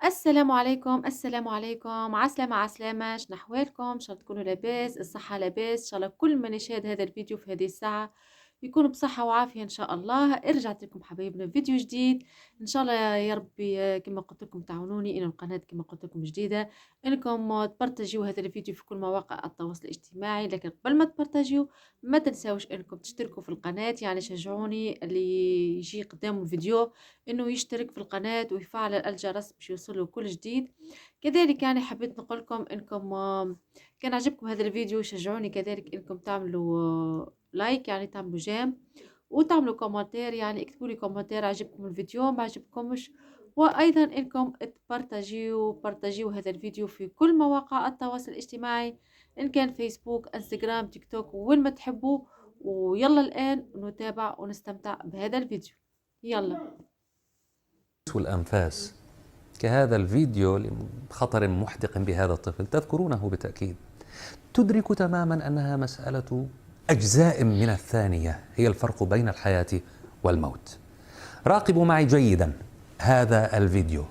السلام عليكم، السلام عليكم، عسلامة عسلامة، شنو أحوالكم؟ إن شاء الله تكونوا لاباس، الصحة لاباس، إن شاء الله كل من يشاهد هذا الفيديو في هذه الساعة يكون بصحة وعافية إن شاء الله. رجعت لكم حبايبنا بفيديو جديد، إن شاء الله يا ربي كما قلت لكم تعاونوني إن القناة كما قلت لكم جديدة، إنكم تبرتجيو هذا الفيديو في كل مواقع التواصل الاجتماعي، لكن قبل ما تبرتجيو ما تنساوش إنكم تشتركوا في القناة، يعني شجعوني اللي يجي قدامه الفيديو إنه يشترك في القناة ويفعل الجرس باش يوصله كل جديد. كذلك يعني حبيت نقول لكم إنكم كان عجبكم هذا الفيديو شجعوني كذلك إنكم تعملوا لايك، يعني تعملوا جيم وتعملوا كومنتير، يعني اكتبوا لي كومنتير عجبكم الفيديو ما عجبكمش، وأيضا إنكم بارتاجيو هذا الفيديو في كل مواقع التواصل الاجتماعي، إن كان فيسبوك انستغرام تيك توك وين ما تحبوا. ويلا الآن نتابع ونستمتع بهذا الفيديو. يلا. والأنفاس كهذا الفيديو لخطر محدق بهذا الطفل تذكرونه بالتأكيد. تدرك تماما أنها مسألة أجزاء من الثانية، هي الفرق بين الحياة والموت. راقبوا معي جيدا هذا الفيديو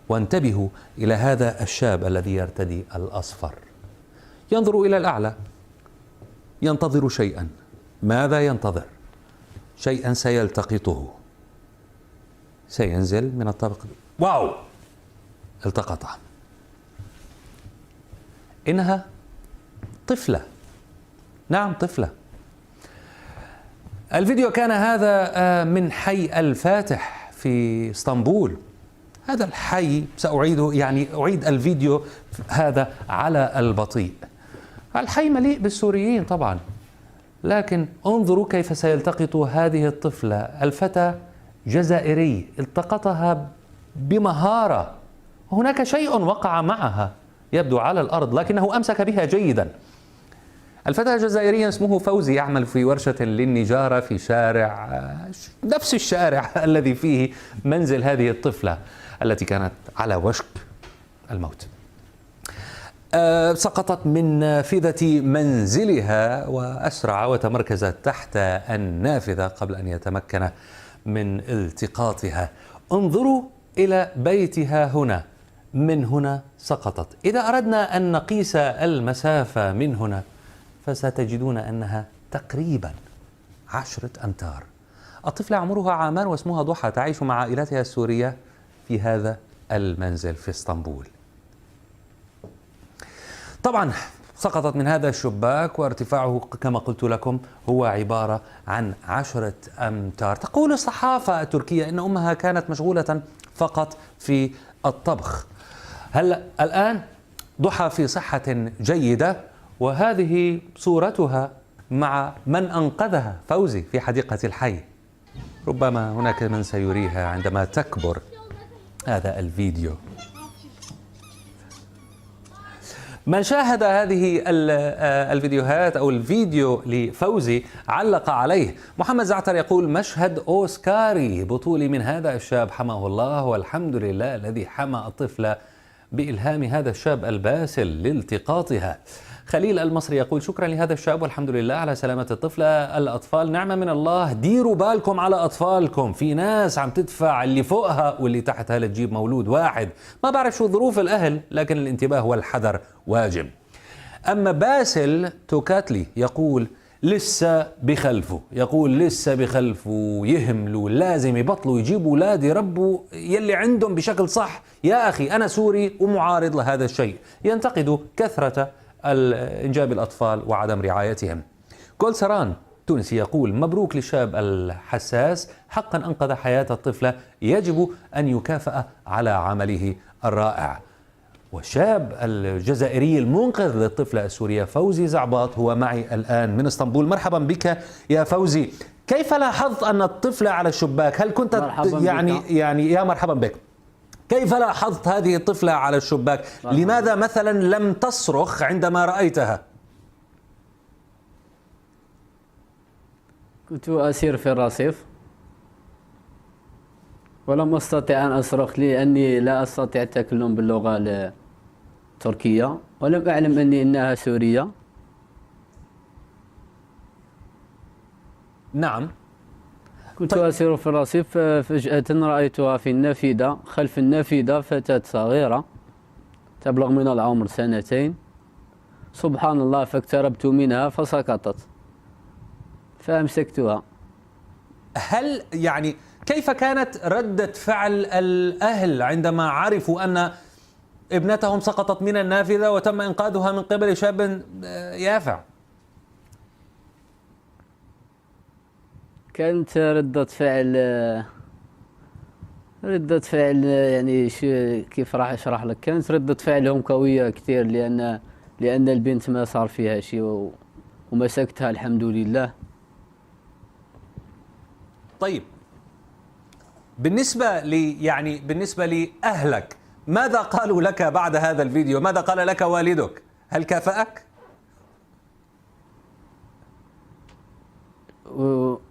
وانتبهوا إلى هذا الشاب الذي يرتدي الأصفر، ينظر إلى الأعلى، ينتظر شيئا. ماذا ينتظر؟ شيئا سيلتقطه، سينزل من الطابق. واو، التقطه. إنها طفلة، نعم طفلة. الفيديو كان هذا من حي الفاتح في اسطنبول. هذا الحي سأعيده، يعني أعيد الفيديو هذا على البطيء. الحي مليء بالسوريين طبعا، لكن انظروا كيف سيلتقط هذه الطفلة. الفتى جزائري التقطها بمهارة. هناك شيء وقع معها يبدو على الأرض لكنه أمسك بها جيدا. الفتى الجزائري اسمه فوزي، يعمل في ورشة للنجارة في شارع، نفس الشارع الذي فيه منزل هذه الطفلة التي كانت على وشك الموت. سقطت من نافذة منزلها وأسرع وتمركزت تحت النافذة قبل أن يتمكن من التقاطها. انظروا إلى بيتها هنا، من هنا سقطت. إذا أردنا أن نقيس المسافة من هنا فستجدون أنها تقريبا 10 أمتار. الطفلة عمرها عامان واسمها ضحى، تعيش مع عائلتها السورية في هذا المنزل في اسطنبول. طبعا سقطت من هذا الشباك وارتفاعه كما قلت لكم هو عبارة عن 10 أمتار. تقول الصحافة التركية إن أمها كانت مشغولة فقط في الطبخ. هلا الآن ضحى في صحة جيدة، وهذه صورتها مع من أنقذها، فوزي، في حديقة الحي. ربما هناك من سيريها عندما تكبر. هذا الفيديو، من شاهد هذه الفيديوهات أو الفيديو لفوزي علق عليه. محمد زعتر يقول: مشهد أوسكاري بطولي من هذا الشاب حماه الله، والحمد لله الذي حمى الطفل بإلهام هذا الشاب الباسل لالتقاطها. خليل المصري يقول: شكرا لهذا الشاب والحمد لله على سلامة الطفلة. الأطفال نعمة من الله، ديروا بالكم على أطفالكم، في ناس عم تدفع اللي فوقها واللي تحتها لتجيب مولود واحد. ما بعرف شو ظروف الأهل، لكن الانتباه والحذر واجب. أما باسل توكاتلي يقول: لسه بخلفه، يقول لسه بخلفه يهملوا، لازم يبطلوا يجيبوا أولاد يربوا يلي عندهم بشكل صح. يا أخي أنا سوري ومعارض لهذا الشيء. ينتقدوا كثرة إنجاب الأطفال وعدم رعايتهم. كول سران تونسي يقول: مبروك للشاب الحساس، حقا أنقذ حياة الطفلة، يجب أن يكافأ على عمله الرائع. والشاب الجزائري المنقذ للطفلة السورية فوزي زعباط هو معي الآن من اسطنبول. مرحبا بك يا فوزي. كيف لاحظت أن الطفلة على الشباك؟ هل كنت يعني يا مرحبا بك. كيف لاحظت هذه الطفلة على الشباك؟ لماذا مثلا لم تصرخ عندما رأيتها؟ كنت أسير في الرصيف ولم أستطع أن أصرخ لأني لا أستطيع التكلم باللغة التركية، ولم أعلم إنها كنت أسير في الرصيف فجأة رأيتها في النافذة، خلف النافذة فتاة صغيرة تبلغ من العمر 2 سنين. سبحان الله، فاقتربت منها فسقطت فأمسكتها. هل يعني كيف كانت ردة فعل الأهل عندما عرفوا أن ابنتهم سقطت من النافذة وتم إنقاذها من قبل شاب يافع؟ كانت ردة فعل يعني كيف راح أشرح لك. كانت ردة فعلهم قوية كثير، لأن البنت ما صار فيها شيء ومسكتها الحمد لله. طيب، بالنسبة لأهلك، ماذا قالوا لك بعد هذا الفيديو؟ ماذا قال لك والدك؟ هل كافأك؟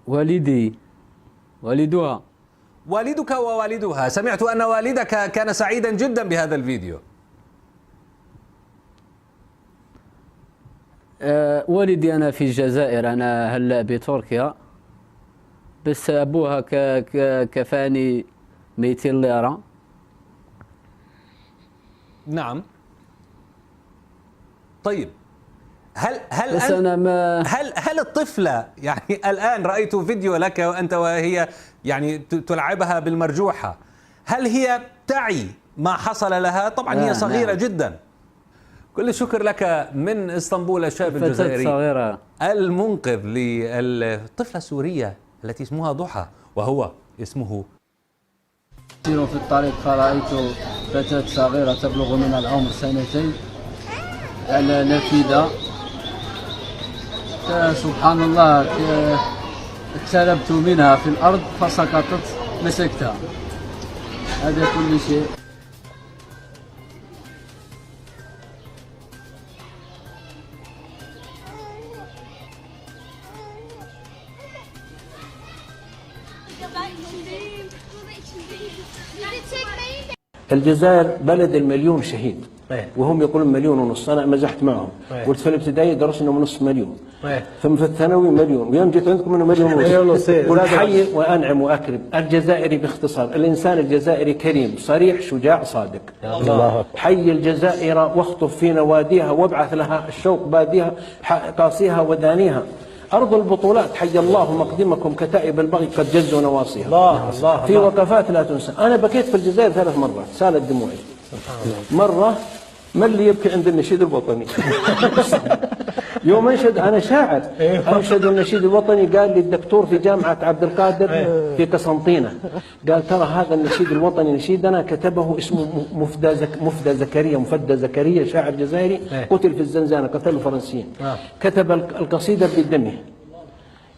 والدها. والدك ووالدها، سمعت أن والدك كان سعيدا جدا بهذا الفيديو. والدي أنا في الجزائر، أنا هلا بتركيا، بس أبوها كفاني 200 ليرة. نعم. طيب، بس أنا ما هل الطفلة يعني الآن رأيت فيديو لك وأنت وهي يعني تلعبها بالمرجوحة، هل هي تعي ما حصل لها؟ طبعا هي صغيرة جدا. كل الشكر لك من اسطنبول، الشاب الجزائري صغيرة المنقذ للطفلة السورية التي اسمها ضحى وهو اسمه. أسير في الطريق فرأيت فتاة صغيرة تبلغ من العمر 2 على نافذة، سبحان الله اقتربت منها في الأرض فسقطت، مسكتها. هذا كل شيء. الجزائر بلد المليون شهيد، وهم يقولون 1.5 مليون. أنا مزحت معهم، قلت في الابتدائي درسنا بنص مليون، ثم في الثانوي مليون، ويوم جيت عندكم انه 1.5 مليون. قلت حي وانعم واكرم. الجزائري باختصار، الانسان الجزائري كريم صريح شجاع صادق. حي الجزائر واخطف في نواديها وابعث لها الشوق باديها قاصيها ودانيها. أرض البطولات حي الله مقدمكم كتائب البغي قد جزوا نواصيها. الله في وقفات لا تنسى. أنا بكيت في الجزائر 3 مرات، سالت دموعي. مرة ما اللي يبكي عند النشيد الوطني. يوم أنشد، أنا شاعر، أنشد النشيد الوطني، قال لي الدكتور في جامعة عبد القادر في قسنطينة، قال ترى هذا النشيد الوطني نشيدنا كتبه اسمه مفدى زكريا شاعر جزائري قتل في الزنزانة، قتله الفرنسيين. كتب القصيدة بدمه،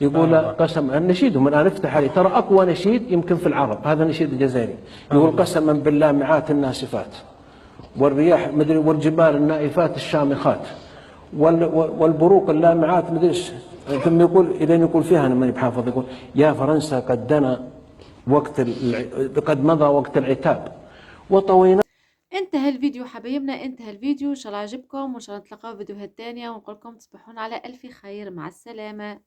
يقول قسم النشيد من الآن افتح عليه، ترى أقوى نشيد يمكن في العرب هذا النشيد الجزائري. يقول قسما باللامعات الناسفات والرياح مدري والجبال النائفات الشامخات والبروق اللامعات مدري. ثم يقول إلين يقول فيها أنا ماني بحافظ، يقول يا فرنسا قد دنا قد مضى وقت العتاب وطوينا. انتهى الفيديو حبايبنا، انتهى الفيديو. ان شاء الله عجبكم، وان شاء الله نتلاقاو في فيديوهات تانية، ونقول لكم تصبحون على الف خير. مع السلامة.